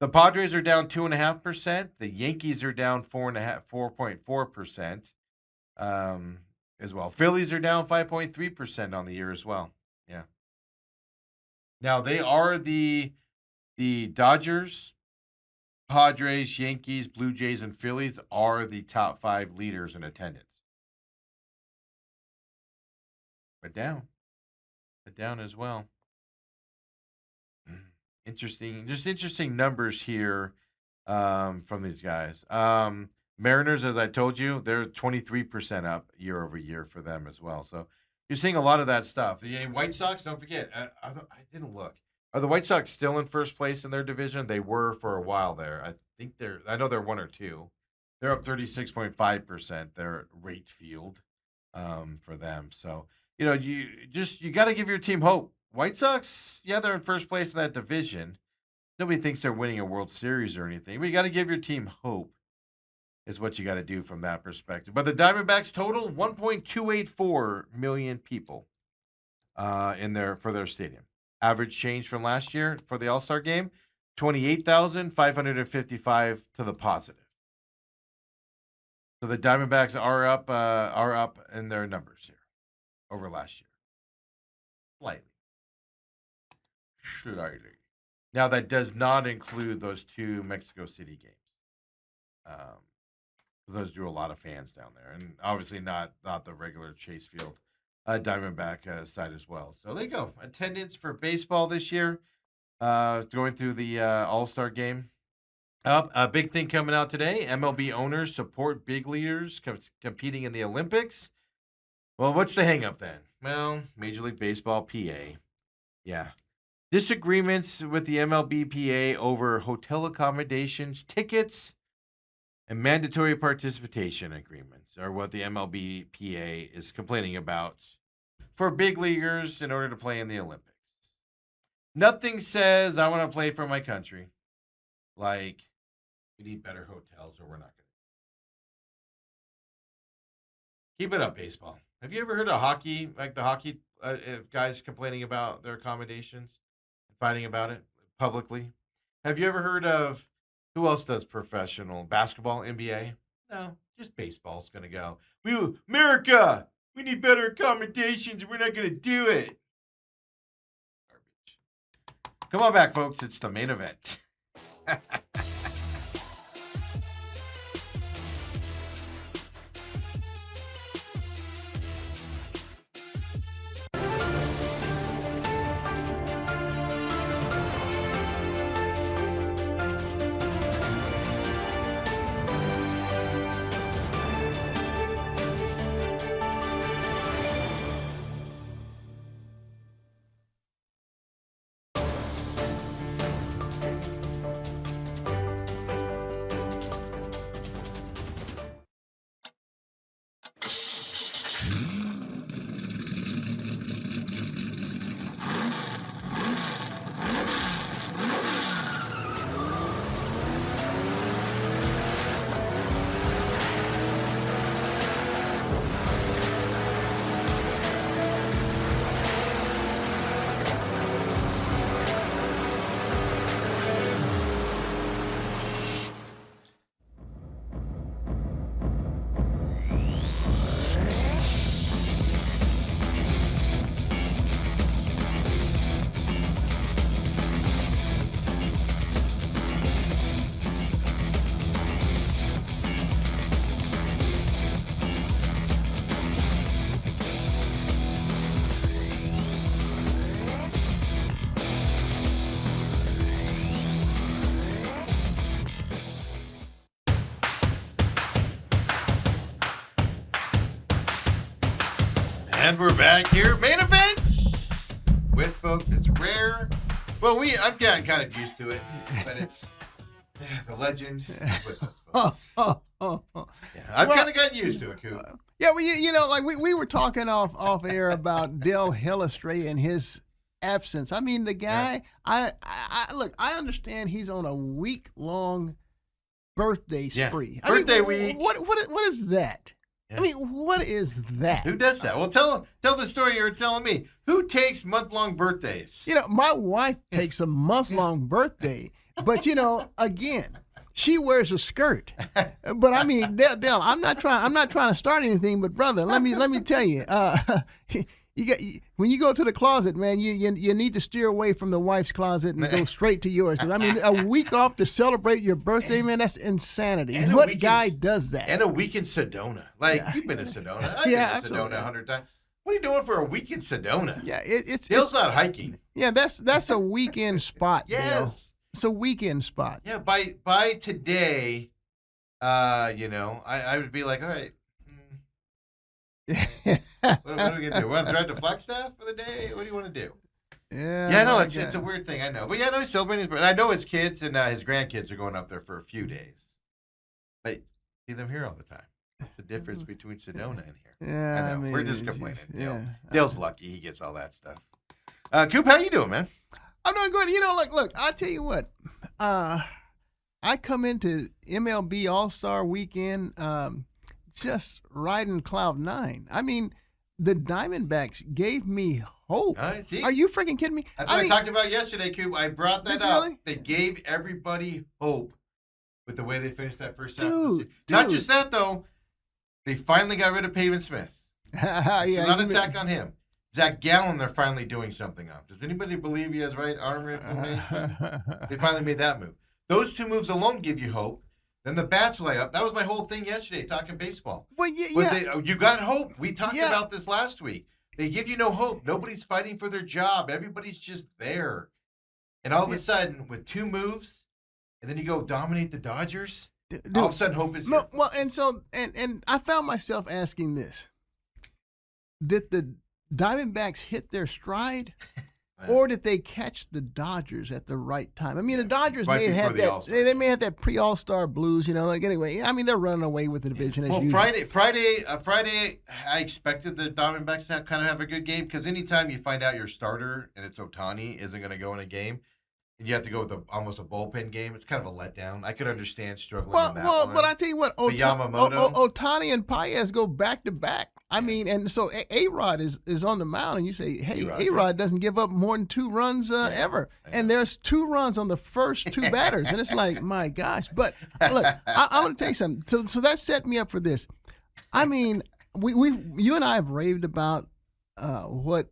The Padres are down 2.5%. The Yankees are down 4.4%. As well. Phillies are down 5.3% on the year as well. Yeah. Now they are the Dodgers, Padres, Yankees, Blue Jays, and Phillies are the top 5 leaders in attendance. But down as well. Interesting numbers here from these guys. Mariners, as I told you, they're 23% up year over year for them as well. So you're seeing a lot of that stuff. The White Sox, don't forget, I didn't look. Are the White Sox still in first place in their division? They were for a while there. I know they're 1 or 2. They're up 36.5%. They're at rate field for them. So, you got to give your team hope. White Sox, yeah, they're in first place in that division. Nobody thinks they're winning a World Series or anything, but you got to give your team hope is what you got to do from that perspective. But the Diamondbacks total 1.284 million people for their stadium. Average change from last year for the All-Star game, 28,555 to the positive. So the Diamondbacks are up in their numbers here over last year. Slightly. Now that does not include those 2 Mexico City games. Those drew a lot of fans down there, and obviously not the regular Chase Field Diamondback side as well. So there you go. Attendance for baseball this year, going through the All-Star game. A big thing coming out today: MLB owners support big leaguers competing in the Olympics. Well, what's the hang-up then? Well, Major League Baseball PA. Yeah. Disagreements with the MLBPA over hotel accommodations, tickets, and mandatory participation agreements are what the MLBPA is complaining about for big leaguers in order to play in the Olympics. Nothing says I want to play for my country like we need better hotels or we're not going to. Keep it up, baseball. Have you ever heard of hockey, like the hockey guys complaining about their accommodations? Fighting about it publicly. Have you ever heard of who else does professional basketball, NBA? No, just baseball's going to go. America, we need better accommodations. We're not going to do it. Garbage. Come on back, folks. It's the main event. And we're back here, main events with folks. It's rare. Well, I'm getting kind of used to it, but it's the legend with us, folks. I've kind of gotten used to it, Coop. Yeah, well, like we were talking off air about Del Hellestrey and his absence. I mean, the guy. Yeah. I understand he's on a week-long birthday spree. Yeah. Birthday week. What is that? Yeah. I mean, what is that? Who does that? Well, tell the story you're telling me. Who takes month-long birthdays? My wife takes a month-long birthday. But again, she wears a skirt. But I mean, Dale, I'm not trying to start anything. But brother, let me tell you, when you go to the closet, man, you need to steer away from the wife's closet and go straight to yours. 'Cause, I mean, a week off to celebrate your birthday, man, that's insanity. And What guy does that? And a week in Sedona. Like, you've been to Sedona. I've been to absolutely. Sedona 100 times. What are you doing for a week in Sedona? Yeah, it's Dale's not hiking. yeah, that's a weekend spot. Dale. Yes. It's a weekend spot. Yeah, by today, I would be like, all right, what are we going to do? Want to drive to Flagstaff for the day? What do you want to do? Yeah, no, my it's God. a weird thing, I know. But yeah, no, he's celebrating his birthday. I know his kids and his grandkids are going up there for a few days. But see them here all the time. That's the difference between Sedona and here. Yeah, I know. We're just complaining. Yeah, Dale's lucky he gets all that stuff. Coop, how you doing, man? I'm doing good. Look, I'll tell you what. I come into MLB All-Star Weekend just riding cloud nine. I mean, the Diamondbacks gave me hope. See? Are you freaking kidding me? That's what I talked about yesterday, Coop. I brought that Did you up. really? They gave everybody hope with the way they finished that first half. Dude, Not just that, though. They finally got rid of Pavin Smith. It's not an attack on him. Zach Gallen, they're finally doing something on. Does anybody believe he has right arm inflammation? They finally made that move. Those two moves alone give you hope. Then the bats lay up. That was my whole thing yesterday, talking baseball. Well, You got hope. We talked Yeah. about this last week. They give you no hope. Nobody's fighting for their job. Everybody's just there. And all of a sudden, with two moves, and then you go dominate the Dodgers, Dude, all of a sudden hope is no, here. well, and I found myself asking this: did the Diamondbacks hit their stride, or did they catch the Dodgers at the right time? I mean, the Dodgers Right may have before had the that. All-Star. They may have that pre-All-Star blues, anyway. I mean, they're running away with the division as Well, usual. Friday, I expected the Diamondbacks to kind of have a good game because anytime you find out your starter and it's Ohtani isn't going to go in a game, and you have to go with almost a bullpen game, it's kind of a letdown. I could understand struggling on that one. But I tell you what, Yamamoto? Ohtani and Paez go back to back. I mean, and so A-Rod is on the mound, and you say, hey, A-Rod doesn't give up more than 2 runs ever. And there's 2 runs on the first 2 batters. And it's like, my gosh. But look, I'm going to tell you something. So that set me up for this. I mean, you and I have raved about what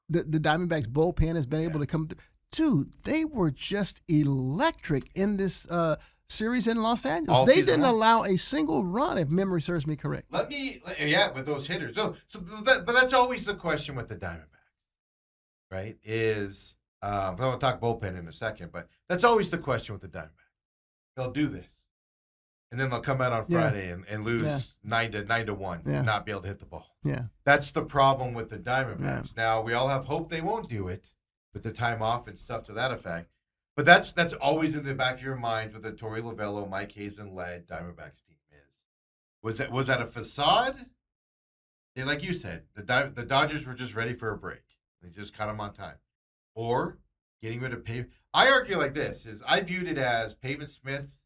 the Diamondbacks bullpen has been able to come through. Dude, they were just electric in this series in Los Angeles. All They season didn't long. allow a single run, if memory serves me correct. With those hitters. But that's always the question with the Diamondbacks, right? I'm going to talk bullpen in a second, but that's always the question with the Diamondbacks. They'll do this, and then they'll come out on Friday and lose 9-1, Yeah. and not be able to hit the ball. Yeah. That's the problem with the Diamondbacks. Now, we all have hope they won't do it with the time off and stuff to that effect. But that's always in the back of your mind with the Torey Lovello, Mike Hazen-led Diamondbacks team is. Was that a facade? Yeah, like you said, the Dodgers were just ready for a break. They just caught them on time. Or getting rid of Pavin. I argue like this, is I viewed it as Pavin Smith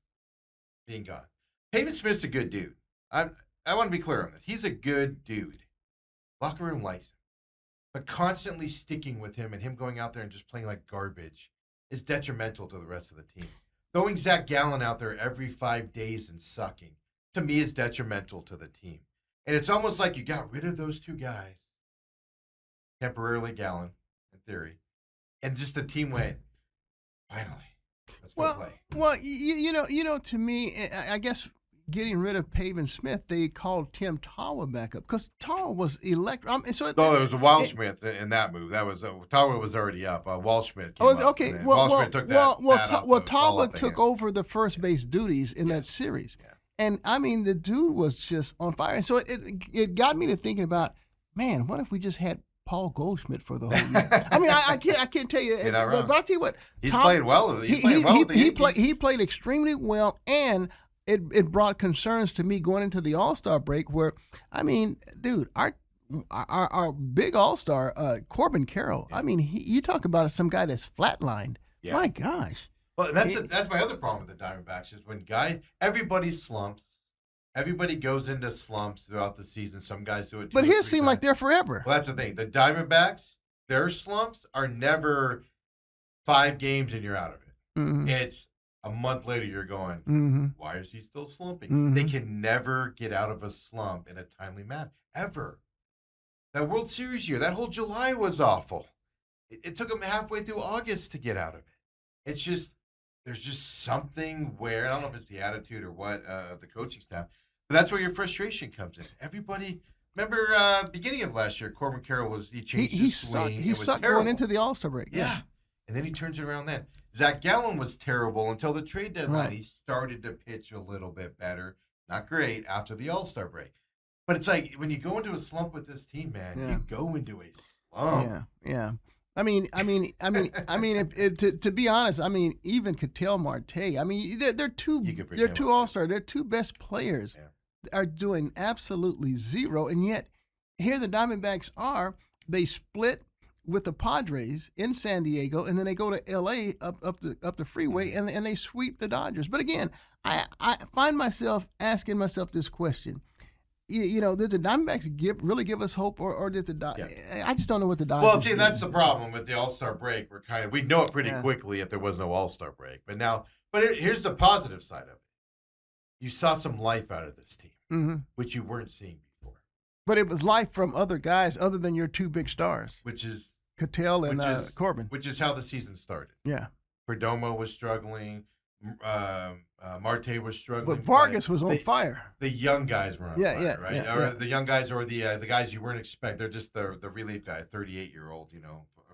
being gone. Pavin Smith's a good dude. I want to be clear on this. He's a good dude. Locker room likes him. But constantly sticking with him and him going out there and just playing like garbage is detrimental to the rest of the team. Throwing Zach Gallen out there every 5 days and sucking, to me, is detrimental to the team. And it's almost like you got rid of those 2 guys, temporarily Gallen, in theory, and just the team went, finally, let's go play. Well, to me, I guess getting rid of Pavin Smith, they called Tim Tawa back up because Tawa was electric. It was a Waldschmidt in that move. That was Tawa was already up. Waldschmidt came up. Okay. Waldschmidt took that. Tawa took over the first base duties in that series, and I mean the dude was just on fire. And so it got me to thinking about, man, what if we just had Paul Goldschmidt for the whole year? I mean, I can't tell you, but I'll tell you what, he's played well. He played extremely well, and it brought concerns to me going into the All-Star break where, I mean, dude, our big All-Star, Corbin Carroll, I mean, you talk about some guy that's flatlined. Yeah. My gosh. Well, that's my other problem with the Diamondbacks is when everybody slumps. Everybody goes into slumps throughout the season. Some guys do it 2 But or his 3 seem like they're forever. Well, that's the thing. The Diamondbacks, their slumps are never 5 games and you're out of it. Mm-hmm. It's A month later, you're going, Mm-hmm. why is he still slumping? Mhm. They can never get out of a slump in a timely manner, ever. That World Series year, that whole July was awful. It took them halfway through August to get out of it. It's just, there's just something where, I don't know if it's the attitude or what of the coaching staff, but that's where your frustration comes in. Everybody, remember beginning of last year, Corbin Carroll he changed He his sucked. swing. He It was sucked terrible. going into the All-Star break. Yeah. And then he turns it around then. Zach Gallen was terrible until the trade deadline. Right. He started to pitch a little bit better. Not great after the All-Star break. But it's like when you go into a slump with this team, man, Yeah. you go into a slump. Yeah. I mean, to be honest, I mean, even Ketel Marte. I mean, they're two You could bring they're him two up. All-Star. They're two best players are doing absolutely zero, and yet here the Diamondbacks are. They split with the Padres in San Diego, and then they go to L.A. up the freeway, and they sweep the Dodgers. But again, I find myself asking myself this question. You know, did the Diamondbacks really give us hope, or did the Dodgers? Yeah. I just don't know what the Dodgers. Well, see, did. that's the problem with the All-Star break. We'd know it pretty Yeah. quickly if there was no All-Star break. But here's the positive side of it. You saw some life out of this team, Mm-hmm. which you weren't seeing before, But it was life from other guys other than your two big stars, which is Ketel and Which is- Corbin. which is how the season started. Yeah. Perdomo was struggling. Marte was struggling. But Vargas was on the, fire. The young guys were on fire, right? yeah, or yeah. the young guys, or the guys you weren't expecting. They're just the relief guy, 38-year-old.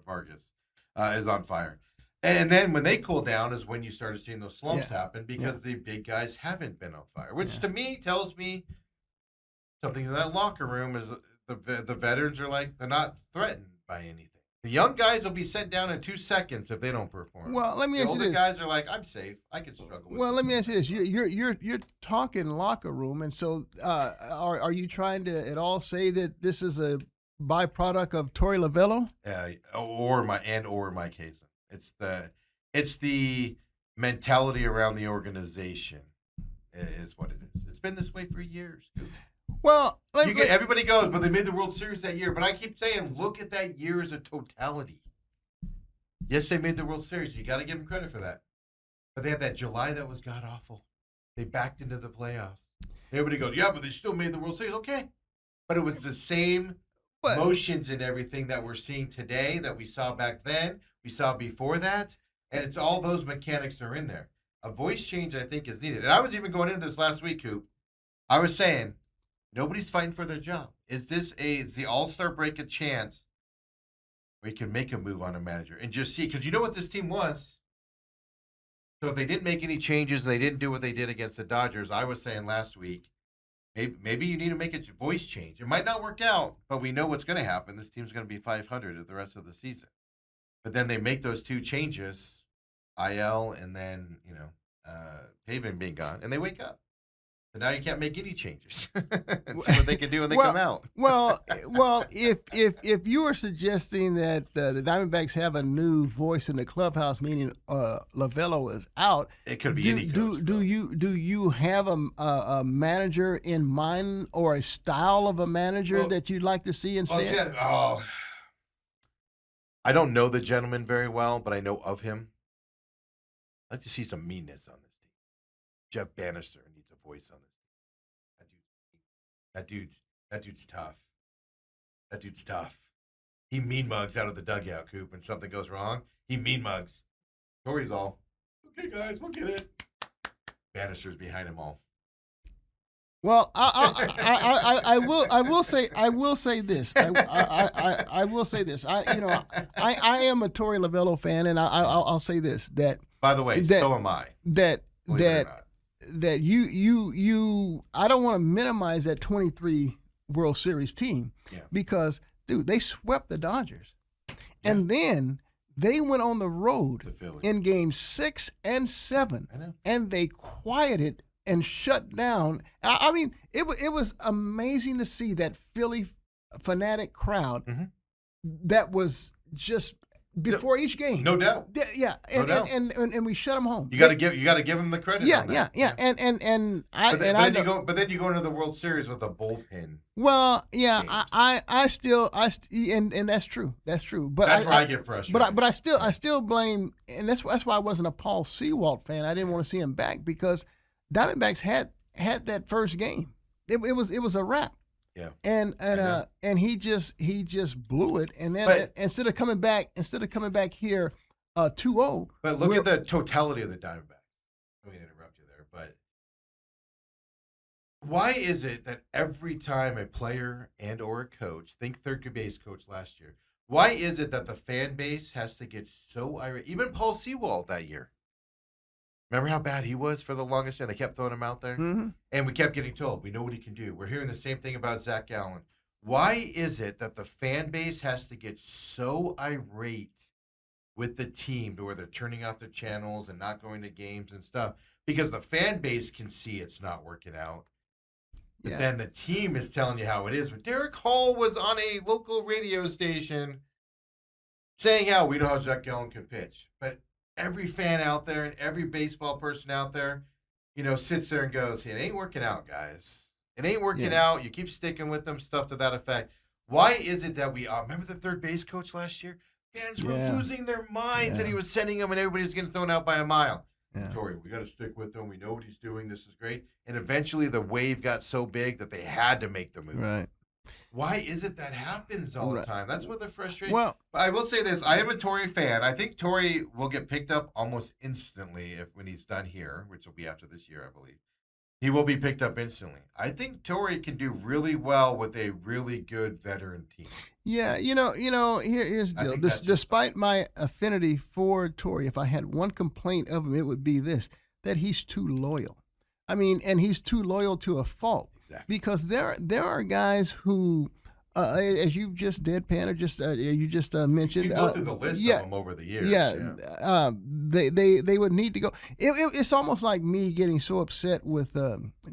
Vargas is on fire. And then when they cool down is when you started seeing those slumps happen because the big guys haven't been on fire, which to me tells me something in that locker room is the veterans are like they're not threatened by anything. The young guys will be sent down in 2 seconds if they don't perform. Well, let me the ask you older this. guys are like, I'm safe. I can struggle. With Well, this. let me ask you this: you're talking locker room, and so are you trying to at all say that this is a byproduct of Torey Lovello? Or Mike Hazen. It's the mentality around the organization is what it is. It's been this way for years. Well, Everybody goes, but they made the World Series that year. But I keep saying, look at that year as a totality. Yes, they made the World Series. You got to give them credit for that. But they had that July that was god awful. They backed into the playoffs. Everybody goes, yeah, but they still made the World Series. Okay. But it was the same motions and everything that we're seeing today that we saw back then, we saw before that. And it's all those mechanics that are in there. A voice change, I think, is needed. And I was even going into this last week, Coop. I was saying, nobody's fighting for their job. Is the All-Star break a chance where you can make a move on a manager and just see? Because you know what this team was. So if they didn't make any changes and they didn't do what they did against the Dodgers, I was saying last week, maybe you need to make a voice change. It might not work out, but we know what's going to happen. This team's going to be 500 at the rest of the season. But then they make those two changes, IL and then, Pavin being gone, and they wake up. So now you can't make any changes and see what they can do when they come out. well, if you are suggesting that the Diamondbacks have a new voice in the clubhouse, meaning Lovello is out, it could be any coach. Do you have a manager in mind or a style of a manager that you'd like to see instead? I don't know the gentleman very well, but I know of him. I'd like to see some meanness on this team. Jeff Bannister needs a voice on this team. That dude's tough. That dude's tough. He mean mugs out of the dugout, Coop, when something goes wrong. He mean mugs. Torey's all, okay, guys, we'll get it. Bannister's behind them all. Well, I will say this. I will say this. I am a Torey Lovello fan, and I'll say this that. By the way, so am I. That you you I don't want to minimize that 23 World Series team because dude, they swept the Dodgers, and then they went on the road in games 6 and 7, and they quieted and shut down. I mean, it was amazing to see that Philly fanatic crowd that was just before each game. No doubt. Yeah, No doubt. and we shut them home. You got to give him the credit. Yeah, on that. yeah. And I But then, and but I then you know, go. But then you go into the World Series with a bullpen. well, yeah, games. I still and that's true. That's true. But That's where I get frustrated. But I still blame, and that's why I wasn't a Paul Sewald fan. I didn't want to see him back because Diamondbacks had that first game. It was a wrap. Yeah. And he just blew it. And then But- instead of coming back here 2-0. But look at the totality of the Diamondbacks. Let me interrupt you there, but why is it that every time a player and or a coach, think third base coach last year, why is it that the fan base has to get so irate? Even Paul Sewald that year. Remember how bad he was for the longest time? They kept throwing him out there. Mhm. And we kept getting told, we know what he can do. We're hearing the same thing about Zach Gallen. Why is it that the fan base has to get so irate with the team to where they're turning off their channels and not going to games and stuff? Because the fan base can see it's not working out. But Yeah. then the team is telling you how it is. But Derek Hall was on a local radio station saying how we know how Zach Gallen can pitch. But every fan out there and every baseball person out there, sits there and goes, it ain't working out, guys. It ain't working Yeah. out. You keep sticking with them, stuff to that effect. Why is it that we remember the third base coach last year? Fans were Yeah. losing their minds that Yeah. he was sending them and everybody was getting thrown out by a mile. Yeah. Torrey, we got to stick with him. We know what he's doing. This is great. And eventually the wave got so big that they had to make the move. Right. Why is it that happens all the Right. time? That's what the frustration. Well, But I will say this: I am a Torrey fan. I think Torrey will get picked up almost instantly when he's done here, which will be after this year, I believe. He will be picked up instantly. I think Torrey can do really well with a really good veteran team. yeah, here's the I deal. think that's just Despite my affinity for Torrey, if I had one complaint of him, it would be this: that he's too loyal. I mean, and he's too loyal to a fault. Exactly. Because there are guys who, as you just deadpan or you just mentioned, You go through the list yeah, of them over the years. yeah, they would need to go. It's almost like me getting so upset with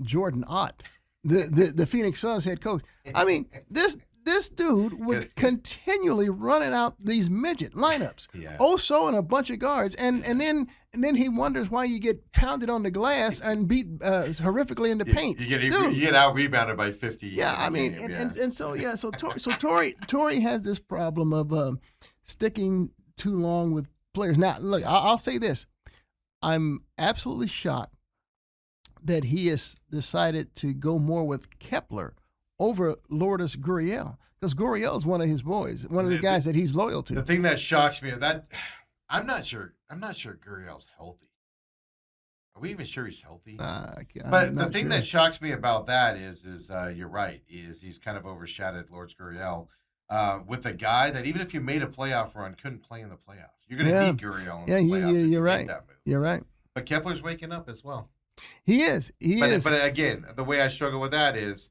Jordan Ott, the Phoenix Suns head coach. I mean, this dude would continually running out these midget lineups. Yeah. Also, and a bunch of guards, and then he wonders why you get pounded on the glass and beat horrifically in the paint. You Dude, get out rebounded by 50. yeah, in a I mean, game, and so Torrey has this problem of sticking too long with players. Now, look, I'll say this: I'm absolutely shocked that he has decided to go more with Kepler over Lourdes Gurriel, because Gurriel is one of his boys, one of the guys that he's loyal The to. thing that shocks me that I'm not sure Gurriel's healthy. Are we even sure he's healthy? But the thing that shocks me about that is you're right. He's kind of overshadowed Lourdes Gurriel with a guy that even if you made a playoff run, couldn't play in the playoffs. You're going to beat Gurriel in the playoffs. if you you're make right. that move. You're right. But Kepler's waking up as well. He is. He is. But again, the way I struggle with that is,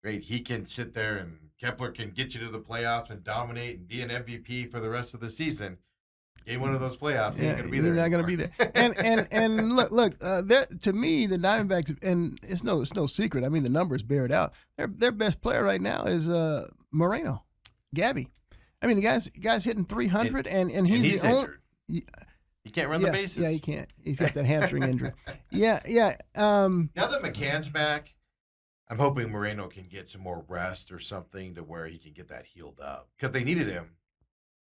great, he can sit there and Kepler can get you to the playoffs and dominate and be an MVP for the rest of the season. Game one of those playoffs, he ain't going to be there. You're not going to be there. And look. To me, the Diamondbacks, and it's no secret. I mean, the numbers bear it out. Their best player right now is Moreno, Gabby. I mean, the guy's hitting 300, and he's the only. injured. He can't run the bases. Yeah, he can't. He's got that hamstring injury. Yeah. Now that McCann's back, I'm hoping Moreno can get some more rest or something to where he can get that healed up, because they needed him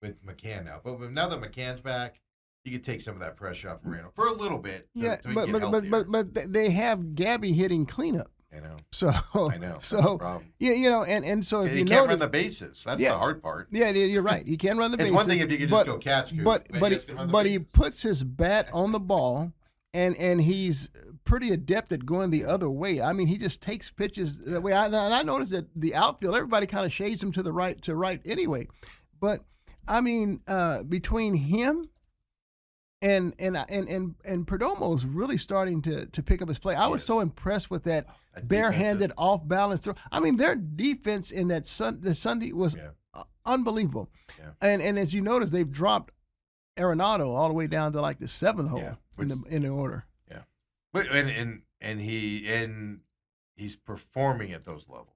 with McCann now. But now that McCann's back, he could take some of that pressure off Moreno for a little bit. But they have Gabby hitting cleanup. I know. So I know. That's the So problem. and so if He you can't run notice, the bases. That's Yeah. the hard part. yeah, you're right. He can run the It's bases. one thing if you could just go catch scoop, but he but has to run the but he bases. puts his bat on the ball, and he's pretty adept at going the other way. I mean, he just takes pitches the way. And I noticed that the outfield, everybody kind of shades him to the right anyway. But I mean, between him and Perdomo's really starting to pick up his play. I was so impressed with that That barehanded, defensive- off balance throw. I mean, their defense in that Sunday was unbelievable. Yeah. And as you notice, they've dropped Arenado all the way down to like the 7th hole Yeah, in the order. Yeah, but and he's performing at those levels.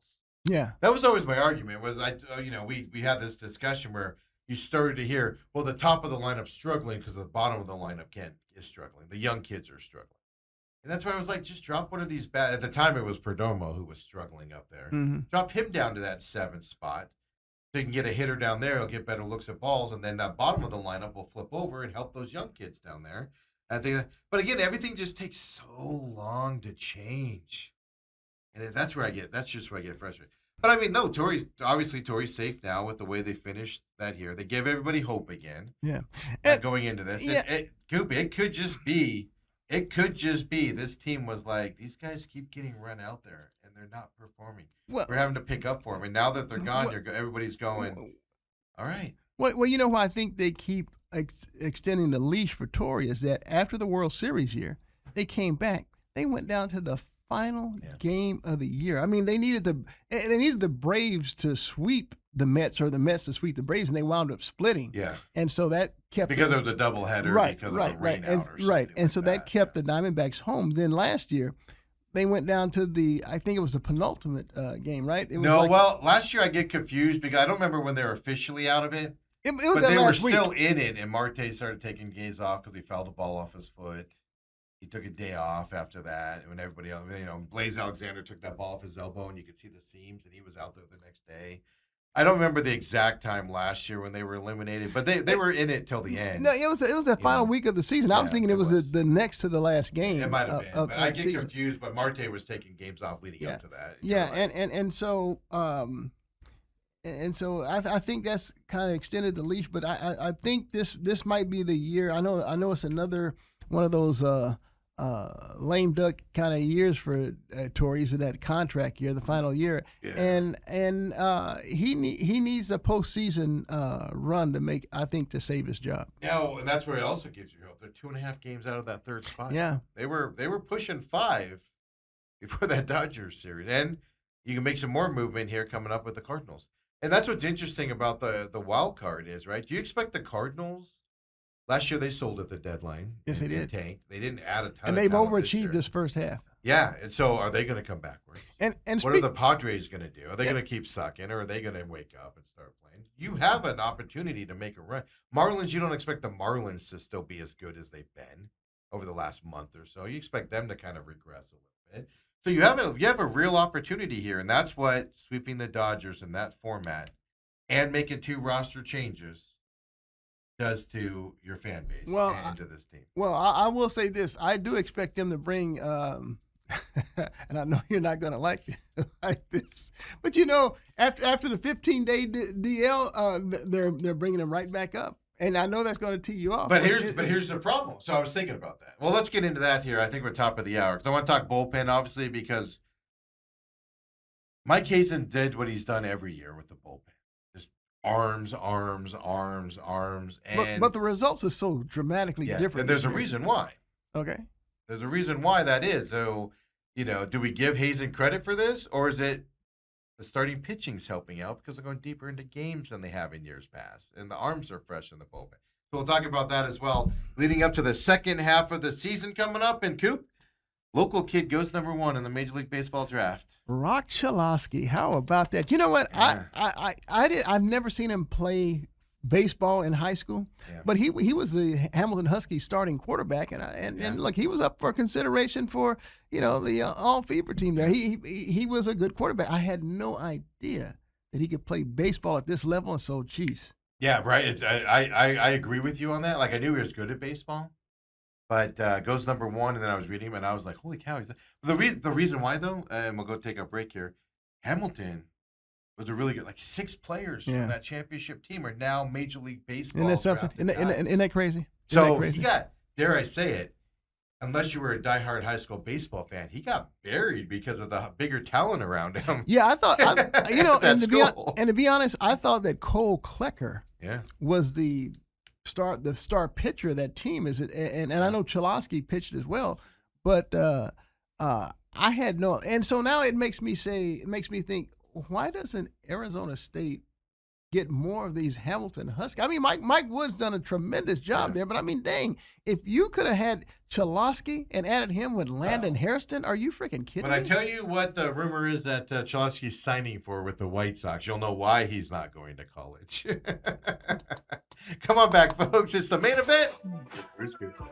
Yeah. That was always my argument. We had this discussion where you started to hear, well, the top of the lineup struggling because the bottom of the lineup is struggling. The young kids are struggling. And that's why I was like, just drop one of these bad. At the time, it was Perdomo who was struggling up there. Mm-hmm. Drop him down to that 7th spot. So you can get a hitter down there. He'll get better looks at balls. And then that bottom of the lineup will flip over and help those young kids down there. I think, but again, everything just takes so long to change. And that's just where I get frustrated. But I mean, no, Torrey's safe now with the way they finished that year. They give everybody hope again. Yeah. Going into this. Yeah. It could just be this team was like, these guys keep getting run out there and they're not performing. Well, we're having to pick up for them. And now that they're gone, everybody's going, all right. Well, you know why I think they keep extending the leash for Torrey is that after the World Series year, they came back. They went down to the final game of the year. I mean, they needed the Braves to sweep the Mets or the Mets to sweep the Braves, and they wound up splitting. Yeah. And so that kept because it was a doubleheader. Right, because right, of a rain right, out or something and so that kept the Diamondbacks home. Then last year, they went down to I think it was the penultimate game, right? It was last year I get confused because I don't remember when they were officially out of it. It was but they were last week. still in it, and Marte started taking games off because he fouled the ball off his foot. He took a day off after that. When everybody else, Blaze Alexander took that ball off his elbow, and you could see the seams, and he was out there the next day. I don't remember the exact time last year when they were eliminated, but they were in it till the end. No, it was the final week of the season. I was thinking it was the next to the last game. It might have been, but I get season. confused. But Marte was taking games off leading up to that. Yeah, and so I think that's kind of extended the leash. But I think this might be the year. I know it's another one of those lame duck kind of years for Torrey's in that contract year, the final year, and he needs a postseason run to save his job. No, and that's where it also gives you hope. They're 2.5 games out of that 3rd spot. Yeah, they were pushing 5 before that Dodgers series, and you can make some more movement here coming up with the Cardinals. And that's what's interesting about the wild card is, right? Do you expect the Cardinals? Last year they sold at the deadline. Yes, they did. Tanked. They didn't add a ton. And they've overachieved this first half. Yeah, and so are they going to come backwards? And what are the Padres going to do? Are they going to keep sucking, or are they going to wake up and start playing? You have an opportunity to make a run. Marlins, you don't expect the Marlins to still be as good as they've been over the last month or so. You expect them to kind of regress a little bit. So you have a real opportunity here, and that's what sweeping the Dodgers in that format and making 2 roster changes does to your fan base and to this team. Well, I will say this. I do expect them to bring, and I know you're not going to like this, but after the 15-day DL, they're bringing them right back up. And I know that's going to tee you off. But here's the problem. So I was thinking about that. Well, let's get into that here. I think we're top of the hour. Because I want to talk bullpen, obviously, because Mike Hazen did what he's done every year with the bullpen. Just arms. And but the results are so dramatically different. And there's a reason why. Okay. There's a reason why that is. So, do we give Hazen credit for this? Or is it the starting pitching's helping out because they're going deeper into games than they have in years past, and the arms are fresh in the bullpen. So we'll talk about that as well, leading up to the second half of the season coming up. And Coop, local kid goes number 1 in the Major League Baseball draft. Rock Chalosky, how about that? You know what? Yeah. I've never seen him play baseball in high school, but he was the Hamilton Huskies starting quarterback, and look, he was up for consideration for the all fever team there. He was a good quarterback. I had no idea that he could play baseball at this level, and so geez. Yeah, right. I agree with you on that. Like, I knew he was good at baseball, but goes number 1, and then I was reading him, and I was like, holy cow. The reason why, though, and we'll go take a break here, Hamilton was a really good, 6 players from that championship team are now Major League Baseball. Isn't that something? Isn't that crazy? He got, dare I say it, unless you were a diehard high school baseball fan, he got buried because of the bigger talent around him. Yeah, I thought, and to be honest, I thought that Cole Klecker was the star pitcher of that team. And I know Chalosky pitched as well, but I had no. And so now it makes me think, why doesn't Arizona State get more of these Hamilton Huskies. I mean, Mike Wood's done a tremendous job there, but I mean, dang, if you could have had Chalosky and added him with Landon Hairston, are you freaking kidding But me? I tell you what the rumor is that Chalosky's signing for with the White Sox. You'll know why he's not going to college. Come on back, folks. It's the main event. Bruce Cooper.